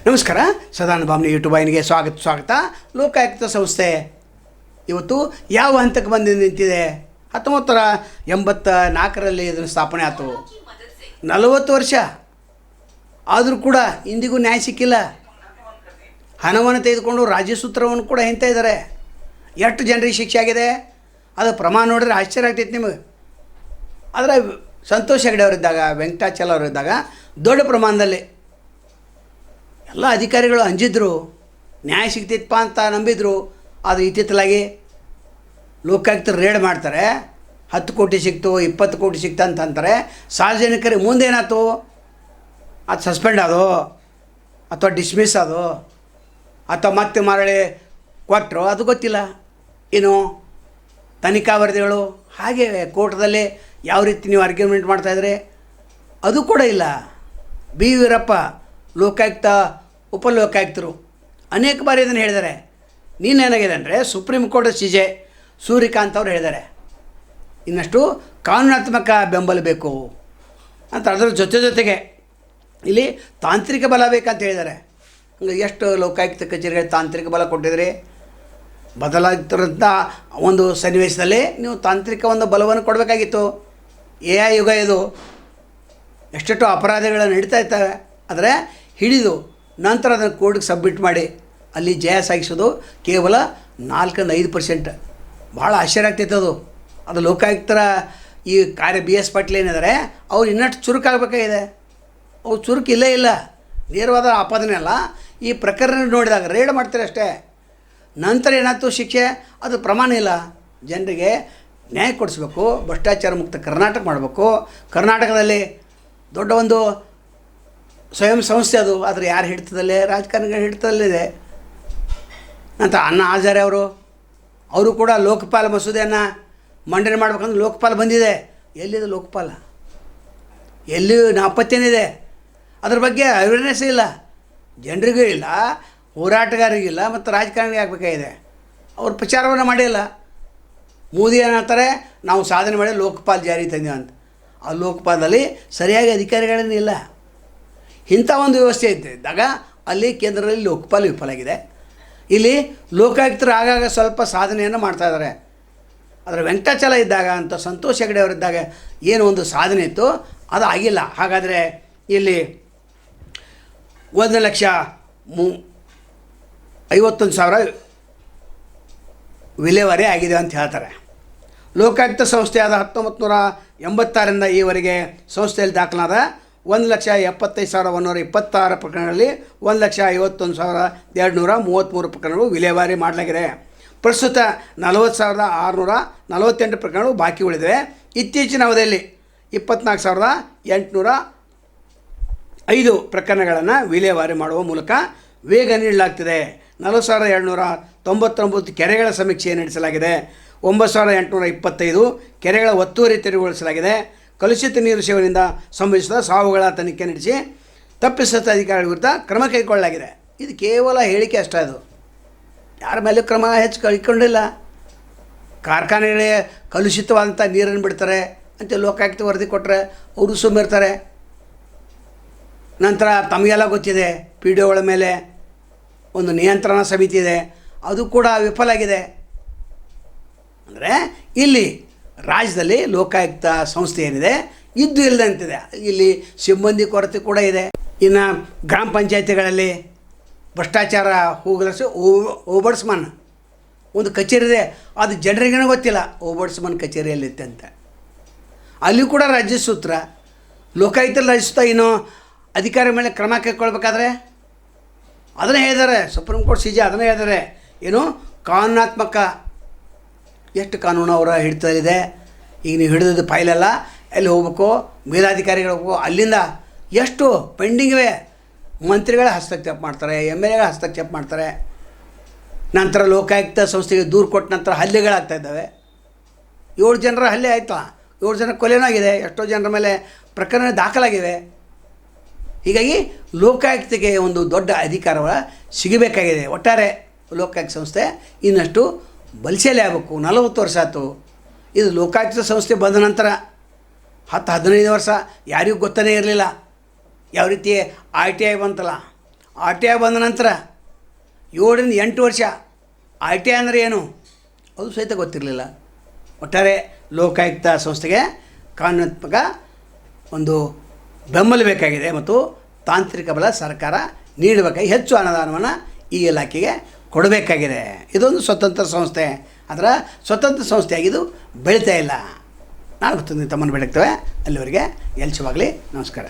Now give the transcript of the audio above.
ನಮಸ್ಕಾರ. ಸದಾನಂದ ಭಾಮನಿ ಯೂಟ್ಯೂಬ್ ವಾಹಿನಿಗೆ ಸ್ವಾಗತ. ಲೋಕಾಯುಕ್ತ ಸಂಸ್ಥೆ ಇವತ್ತು ಯಾವ ಹಂತಕ್ಕೆ ಬಂದು ನಿಂತಿದೆ? 1984ರಲ್ಲಿ ಇದನ್ನು ಸ್ಥಾಪನೆ ಆಯಿತು. 40 ವರ್ಷ ಆದರೂ ಕೂಡ ಇಂದಿಗೂ ನ್ಯಾಯ ಸಿಕ್ಕಿಲ್ಲ. ಹಣವನ್ನು ತೆಗೆದುಕೊಂಡು ರಾಜ್ಯಸೂತ್ರವನ್ನು ಕೂಡ ಹಿಂತಾ ಇದ್ದಾರೆ. ಎಷ್ಟು ಜನರಿಗೆ ಶಿಕ್ಷೆ ಆಗಿದೆ ಅದು ಪ್ರಮಾಣ ನೋಡಿದ್ರೆ ಆಶ್ಚರ್ಯ ಆಗ್ತೈತೆ ನಿಮಗೆ. ಆದರೆ ಸಂತೋಷ್ ಹೆಗ್ಡೆ ಅವರಿದ್ದಾಗ, ವೆಂಕಟಾಚಲ ಅವರಿದ್ದಾಗ ದೊಡ್ಡ ಪ್ರಮಾಣದಲ್ಲಿ ಎಲ್ಲ ಅಧಿಕಾರಿಗಳು ಅಂಜಿದ್ರು, ನ್ಯಾಯ ಸಿಗ್ತಿತ್ತಪ್ಪ ಅಂತ ನಂಬಿದ್ರು. ಅದು ಇತ್ತಿತ್ತಲಾಗಿ ಲೋಕಾಯುಕ್ತರು ರೇಡ್ ಮಾಡ್ತಾರೆ, 10 ಕೋಟಿ ಸಿಕ್ತು, 20 ಕೋಟಿ ಸಿಕ್ತು ಅಂತ ಅಂತಾರೆ. ಸಾರ್ವಜನಿಕರಿಗೆ ಮುಂದೇನಾಯ್ತು? ಅದು ಸಸ್ಪೆಂಡ್ ಆದೋ ಅಥವಾ ಡಿಸ್ಮಿಸ್ ಆದೋ ಅಥವಾ ಮತ್ತೆ ಮರಳಿ ಕೊಟ್ಟರು ಅದು ಗೊತ್ತಿಲ್ಲ. ಏನು ತನಿಖಾ ವರದಿಗಳು ಹಾಗೆ ಕೋರ್ಟ್ದಲ್ಲಿ ಯಾವ ರೀತಿ ನೀವು ಆರ್ಗ್ಯುಮೆಂಟ್ ಮಾಡ್ತಾಯಿದ್ರೆ ಅದು ಕೂಡ ಇಲ್ಲ. ಬಿ ವೀರಪ್ಪ ಲೋಕಾಯುಕ್ತ ಉಪಲೋಕಾಯುಕ್ತರು ಅನೇಕ ಬಾರಿ ಇದನ್ನು ಹೇಳಿದ್ದಾರೆ. ನೀನೇನಾಗಿದೆ ಅಂದರೆ ಸುಪ್ರೀಂ ಕೋರ್ಟ್ CJ ಸೂರ್ಯಕಾಂತ್ ಅವರು ಹೇಳಿದ್ದಾರೆ, ಇನ್ನಷ್ಟು ಕಾನೂನಾತ್ಮಕ ಬೆಂಬಲ ಬೇಕು ಅಂತ. ಅದರ ಜೊತೆಗೆ ಇಲ್ಲಿ ತಾಂತ್ರಿಕ ಬಲ ಬೇಕಂತ ಹೇಳಿದ್ದಾರೆ. ಎಷ್ಟು ಲೋಕಾಯುಕ್ತ ಕಚೇರಿಗಳಿಗೆ ತಾಂತ್ರಿಕ ಬಲ ಕೊಟ್ಟಿದ್ರಿ? ಬದಲಾಗ್ತಿರೋಂಥ ಒಂದು ಸನ್ನಿವೇಶದಲ್ಲಿ ನೀವು ತಾಂತ್ರಿಕ ಒಂದು ಬಲವನ್ನು ಕೊಡಬೇಕಾಗಿತ್ತು. AI ಯುಗ ಇದು. ಎಷ್ಟೆಷ್ಟು ಅಪರಾಧಗಳು ನಡೀತಾ ಇರ್ತವೆ, ಆದರೆ ಹಿಡಿದು ನಂತರ ಅದನ್ನು ಕೋರ್ಟ್ಗೆ ಸಬ್ಮಿಟ್ ಮಾಡಿ ಅಲ್ಲಿ ಜಯ ಸಾಗಿಸೋದು ಕೇವಲ 4-5%. ಭಾಳ ಆಶ್ಚರ್ಯ ಆಗ್ತೈತೆ ಅದು ಲೋಕಾಯುಕ್ತರ ಈ ಕಾರ್ಯ. BS ಪಾಟೀಲ್ ಏನಿದ್ದಾರೆ ಅವ್ರು ಇನ್ನಷ್ಟು ಚುರುಕಾಗಬೇಕಾಗಿದೆ. ಅವ್ರು ಚುರುಕು ಇಲ್ಲೇ ಇಲ್ಲ. ನೇರವಾದ ಆಪಾದನೆ ಅಲ್ಲ. ಈ ಪ್ರಕರಣ ನೋಡಿದಾಗ ರೇಡ್ ಮಾಡ್ತಾರೆ ಅಷ್ಟೇ. ನಂತರ ಏನಾಯ್ತು ಶಿಕ್ಷೆ ಅದು ಪ್ರಮಾಣ ಇಲ್ಲ. ಜನರಿಗೆ ನ್ಯಾಯ ಕೊಡಿಸ್ಬೇಕು, ಭ್ರಷ್ಟಾಚಾರ ಮುಕ್ತ ಕರ್ನಾಟಕ ಮಾಡಬೇಕು. ಕರ್ನಾಟಕದಲ್ಲಿ ದೊಡ್ಡ ಒಂದು ಸ್ವಯಂ ಸಂಸ್ಥೆ ಅದು, ಆದರೆ ಯಾರು ಹಿಡಿತದಲ್ಲೇ? ರಾಜಕಾರಣಿಗಳ ಹಿಡಿತದಲ್ಲಿದೆ. ನಂತರ ಅಣ್ಣಾ ಹಜಾರೆ ಅವರು ಕೂಡ ಲೋಕಪಾಲ ಮಸೂದೆಯನ್ನು ಮಂಡನೆ ಮಾಡ್ಬೇಕಂದ್ರೆ ಲೋಕಪಾಲ ಬಂದಿದೆ. ಎಲ್ಲಿದೆ ಲೋಕಪಾಲ? ಎಲ್ಲಿ ನಾಪತ್ತೆನಿದೆ? ಅದ್ರ ಬಗ್ಗೆ ಅವೇರ್ನೆಸ್ ಇಲ್ಲ, ಜನರಿಗೂ ಇಲ್ಲ, ಹೋರಾಟಗಾರರಿಗಿಲ್ಲ, ಮತ್ತು ರಾಜಕಾರಣಿಗೆ ಆಗಬೇಕಾಗಿದೆ. ಅವ್ರು ಪ್ರಚಾರವನ್ನು ಮಾಡಿಲ್ಲ. ಮೋದಿ ಏನಂತಾರೆ, ನಾವು ಸಾಧನೆ ಮಾಡಿ ಲೋಕಪಾಲ್ ಜಾರಿ ತಂದೀವಿ ಅಂತ. ಆ ಲೋಕಪಾಲದಲ್ಲಿ ಸರಿಯಾಗಿ ಅಧಿಕಾರಿಗಳೇನಿಲ್ಲ. ಇಂಥ ಒಂದು ವ್ಯವಸ್ಥೆ ಇದ್ದಾಗ ಅಲ್ಲಿ ಕೇಂದ್ರದಲ್ಲಿ ಲೋಕಪಾಲ ವಿಫಲ ಆಗಿದೆ. ಇಲ್ಲಿ ಲೋಕಾಯುಕ್ತರು ಆಗಾಗ ಸ್ವಲ್ಪ ಸಾಧನೆಯನ್ನು ಮಾಡ್ತಾಯಿದ್ದಾರೆ. ಆದರೆ ವೆಂಕಟಾಚಲ ಇದ್ದಾಗ ಅಂತ ಸಂತೋಷ್ ಹೆಗ್ಡೆ ಅವರಿದ್ದಾಗ ಏನು ಒಂದು ಸಾಧನೆ ಇತ್ತು ಅದು ಆಗಿಲ್ಲ. ಹಾಗಾದರೆ ಇಲ್ಲಿ 1,51,000 ವಿಲೇವಾರಿ ಆಗಿದೆ ಅಂತ ಹೇಳ್ತಾರೆ. ಲೋಕಾಯುಕ್ತ ಸಂಸ್ಥೆಯಾದ 1986ರಿಂದ ಈವರೆಗೆ ಸಂಸ್ಥೆಯಲ್ಲಿ ದಾಖಲಾದ 1,75,126 ಪ್ರಕರಣಗಳಲ್ಲಿ 1,51,233 ಪ್ರಕರಣಗಳು ವಿಲೇವಾರಿ ಮಾಡಲಾಗಿದೆ. ಪ್ರಸ್ತುತ 40,648 ಪ್ರಕರಣಗಳು ಬಾಕಿ ಉಳಿದಿವೆ. ಇತ್ತೀಚಿನ ಅವಧಿಯಲ್ಲಿ 24,805 ಪ್ರಕರಣಗಳನ್ನು ವಿಲೇವಾರಿ ಮಾಡುವ ಮೂಲಕ ವೇಗ ನೀಡಲಾಗ್ತಿದೆ. 40,299 ಕೆರೆಗಳ ಸಮೀಕ್ಷೆ ನಡೆಸಲಾಗಿದೆ. 9,825 ಕೆರೆಗಳ ಒತ್ತುವರಿ ತೆರವುಗೊಳಿಸಲಾಗಿದೆ. ಕಲುಷಿತ ನೀರು ಸೇವನೆಯಿಂದ ಸಂಭವಿಸಿದ ಸಾವುಗಳ ತನಿಖೆ ನಡೆಸಿ ತಪ್ಪಿಸಿದ ಅಧಿಕಾರಿಗಳ ವಿರುದ್ಧ ಕ್ರಮ ಕೈಗೊಳ್ಳಲಾಗಿದೆ. ಇದು ಕೇವಲ ಹೇಳಿಕೆ ಅಷ್ಟೇ. ಅದು ಯಾರ ಮೇಲೂ ಕ್ರಮ ಹೆಚ್ಚು ಕೈಗೊಂಡಿಲ್ಲ. ಕಾರ್ಖಾನೆಗಳೇ ಕಲುಷಿತವಾದಂಥ ನೀರನ್ನು ಬಿಡ್ತಾರೆ ಅಂತ ಲೋಕಾಯುಕ್ತ ವರದಿ ಕೊಟ್ಟರೆ ಅವರು ಸುಮ್ಮಿರ್ತಾರೆ. ನಂತರ ತಮಗೆಲ್ಲ ಗೊತ್ತಿದೆ, PDOಗಳ ಮೇಲೆ ಒಂದು ನಿಯಂತ್ರಣ ಸಮಿತಿ ಇದೆ, ಅದು ಕೂಡ ವಿಫಲ ಆಗಿದೆ. ಅಂದರೆ ಇಲ್ಲಿ ರಾಜ್ಯದಲ್ಲಿ ಲೋಕಾಯುಕ್ತ ಸಂಸ್ಥೆ ಏನಿದೆ ಇದ್ದು ಇಲ್ಲದಂತಿದೆ. ಇಲ್ಲಿ ಸಿಬ್ಬಂದಿ ಕೊರತೆ ಕೂಡ ಇದೆ. ಇನ್ನು ಗ್ರಾಮ ಪಂಚಾಯತಿಗಳಲ್ಲಿ ಭ್ರಷ್ಟಾಚಾರ ಹೋಗಲಿಸಿ ಓಬಡ್ಸ್ಮನ್ ಒಂದು ಕಚೇರಿ ಇದೆ, ಅದು ಜನರಿಗೇನೂ ಗೊತ್ತಿಲ್ಲ ಓಬಡ್ಸ್ಮನ್ ಕಚೇರಿಯಲ್ಲಿತ್ತೆ ಅಂತ. ಅಲ್ಲಿ ಕೂಡ ರಾಜ್ಯ ಸೂತ್ರ, ಲೋಕಾಯುಕ್ತಲ್ಲಿ ರಾಜ್ಯಸೂತ್ರ ಇನ್ನೂ ಅಧಿಕಾರಿ ಮೇಲೆ ಕ್ರಮ ಕೈಗೊಳ್ಬೇಕಾದ್ರೆ ಅದನ್ನೇ ಹೇಳಿದ್ದಾರೆ. ಸುಪ್ರೀಂ ಕೋರ್ಟ್ CJ ಅದನ್ನೇ ಹೇಳಿದ್ದಾರೆ. ಏನು ಕಾನೂನಾತ್ಮಕ ಎಷ್ಟು ಕಾನೂನು ಅವರ ಹಿಡಿತದಲ್ಲಿದೆ. ಈಗ ನೀವು ಹಿಡಿದಿದ್ದು ಫೈಲೆಲ್ಲ ಎಲ್ಲಿ ಹೋಗ್ಬೇಕು? ಮೇಲಾಧಿಕಾರಿಗಳು ಹೋಗ್ಬೇಕು. ಅಲ್ಲಿಂದ ಎಷ್ಟು ಪೆಂಡಿಂಗ್ ಇವೆ. ಮಂತ್ರಿಗಳ ಹಸ್ತಕ್ಷೇಪ ಮಾಡ್ತಾರೆ, MLAಗಳ ಹಸ್ತಕ್ಷೇಪ ಮಾಡ್ತಾರೆ. ನಂತರ ಲೋಕಾಯುಕ್ತ ಸಂಸ್ಥೆಗೆ ದೂರು ಕೊಟ್ಟ ನಂತರ ಹಲ್ಲೆಗಳಾಗ್ತಾಯಿದ್ದಾವೆ. 7 ಜನರ ಹಲ್ಲೆ ಆಯಿತಾ, 7 ಜನ ಕೊಲೆನೂ ಆಗಿದೆ, ಎಷ್ಟೋ ಜನರ ಮೇಲೆ ಪ್ರಕರಣ ದಾಖಲಾಗಿವೆ. ಹೀಗಾಗಿ ಲೋಕಾಯುಕ್ತಕ್ಕೆ ಒಂದು ದೊಡ್ಡ ಅಧಿಕಾರ ಸಿಗಬೇಕಾಗಿದೆ. ಒಟ್ಟಾರೆ ಲೋಕಾಯುಕ್ತ ಸಂಸ್ಥೆ ಇನ್ನಷ್ಟು ಬಲಶಾಲಿ ಆಗಬೇಕು. 40 ವರ್ಷ ಆಯಿತು ಇದು ಲೋಕಾಯುಕ್ತ ಸಂಸ್ಥೆ ಬಂದ ನಂತರ. 10-15 ವರ್ಷ ಯಾರಿಗೂ ಗೊತ್ತನೇ ಇರಲಿಲ್ಲ ಯಾವ ರೀತಿ ITI ಬಂತಲ್ಲ, ಆರ್ ಟಿ ಐ ಬಂದ ನಂತರ 7ರಿಂದ 8 ವರ್ಷ ಆರ್ ಟಿ ಐ ಅಂದರೆ ಏನು ಅದು ಸಹಿತ ಗೊತ್ತಿರಲಿಲ್ಲ. ಒಟ್ಟಾರೆ ಲೋಕಾಯುಕ್ತ ಸಂಸ್ಥೆಗೆ ಕಾನೂನಾತ್ಮಕ ಒಂದು ಬೆಂಬಲ ಬೇಕಾಗಿದೆ ಮತ್ತು ತಾಂತ್ರಿಕ ಬಲ ಸರ್ಕಾರ ನೀಡಬೇಕಾಗಿ ಹೆಚ್ಚು ಅನುದಾನವನ್ನು ಈ ಇಲಾಖೆಗೆ ಕೊಡಬೇಕಾಗಿದೆ. ಇದೊಂದು ಸ್ವತಂತ್ರ ಸಂಸ್ಥೆ, ಅದರ ಸ್ವತಂತ್ರ ಸಂಸ್ಥೆಯಾಗಿದ್ದು ಬೆಳೀತಾ ಇಲ್ಲ. ನಾಳೆ ತಮ್ಮನ್ನು ಬೇಡಾಗ್ತವೆ. ಅಲ್ಲಿವರೆಗೆ ಎಲ್ಚವಾಗಲಿ. ನಮಸ್ಕಾರ.